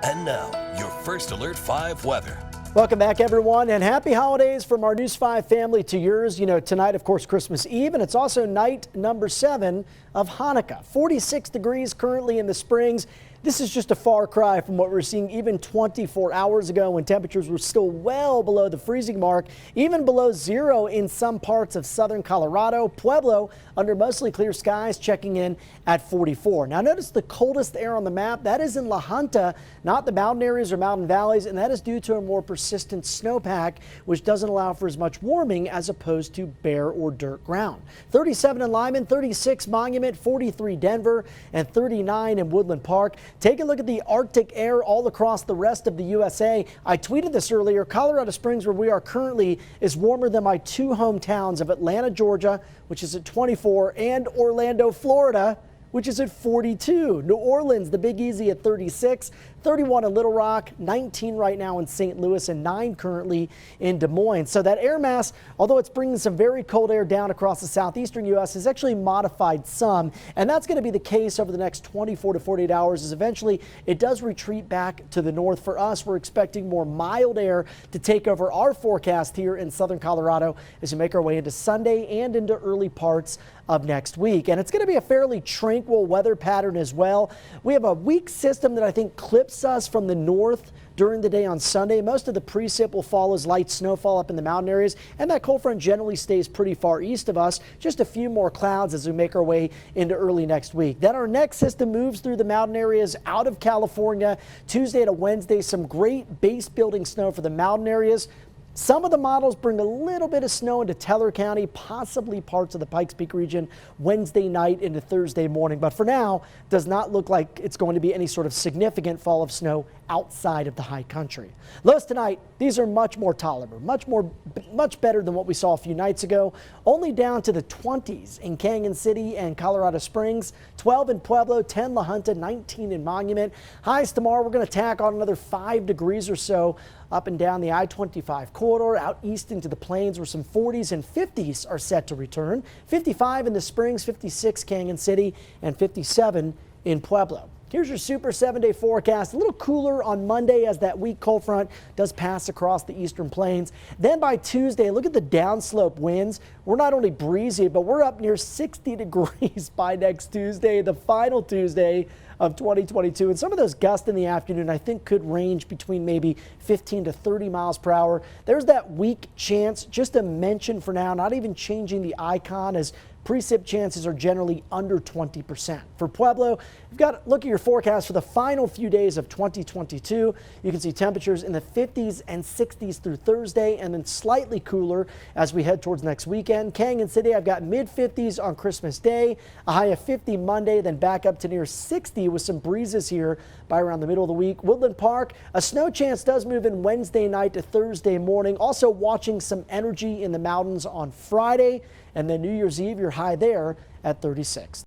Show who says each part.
Speaker 1: And now, your First Alert 5 weather.
Speaker 2: Welcome back, everyone, and happy holidays from our News 5 family to yours. You know, tonight, of course, Christmas Eve, and it's also night number 7 of Hanukkah. 46 degrees currently in the Springs. This is just a far cry from what we were seeing even 24 hours ago when temperatures were still well below the freezing mark, even below zero in some parts of southern Colorado. Pueblo, under mostly clear skies, checking in at 44. Now, notice the coldest air on the map. That is in La Junta, not the mountain areas or mountain valleys, and that is due to a more persistent snowpack, which doesn't allow for as much warming as opposed to bare or dirt ground. 37 in Lyman, 36 Monument, 43 Denver, and 39 in Woodland Park. Take a look at the Arctic air all across the rest of the USA. I tweeted this earlier. Colorado Springs, where we are currently, is warmer than my two hometowns of Atlanta, Georgia, which is at 24, and Orlando, Florida, which is at 42. New Orleans, the Big Easy at 36, 31 in Little Rock, 19 right now in St. Louis, and 9 currently in Des Moines. So that air mass, although it's bringing some very cold air down across the southeastern U.S., is actually modified some, and that's going to be the case over the next 24 to 48 hours as eventually it does retreat back to the north. For us, we're expecting more mild air to take over our forecast here in southern Colorado as we make our way into Sunday and into early parts of next week. And it's going to be a fairly tranquil weather pattern as well. We have a weak system that I think clips us from the north during the day on Sunday. Most of the precip will fall as light snowfall up in the mountain areas, and that cold front generally stays pretty far east of us. Just a few more clouds as we make our way into early next week. Then our next system moves through the mountain areas out of California. Tuesday to Wednesday, some great base building snow for the mountain areas. Some of the models bring a little bit of snow into Teller County, possibly parts of the Pikes Peak region Wednesday night into Thursday morning. But for now, does not look like it's going to be any sort of significant fall of snow outside of the high country. Lows tonight, these are much more tolerable, much better than what we saw a few nights ago. Only down to the 20s in Canyon City and Colorado Springs, 12 in Pueblo, 10 La Junta, 19 in Monument. Highs tomorrow, we're going to tack on another 5 degrees or so up and down the I-25 corridor, out east into the plains where some 40s and 50s are set to return. 55 in the Springs, 56 Canyon City, and 57 in Pueblo. Here's your super 7-day forecast. A little cooler on Monday as that weak cold front does pass across the eastern plains. Then by Tuesday, look at the downslope winds. We're not only breezy, but we're up near 60 degrees by next Tuesday, the final Tuesday of 2022. And some of those gusts in the afternoon, I think, could range between maybe 15 to 30 miles per hour. There's that weak chance, just a mention for now, not even changing the icon, as precip chances are generally under 20%. For Pueblo, you've got to look at your forecast for the final few days of 2022. You can see temperatures in the 50s and 60s through Thursday, and then slightly cooler as we head towards next weekend. Canyon City, I've got mid 50s on Christmas Day, a high of 50 Monday, then back up to near 60 with some breezes here by around the middle of the week. Woodland Park, a snow chance does move in Wednesday night to Thursday morning. Also watching some energy in the mountains on Friday. And then New Year's Eve, you're high there at 36.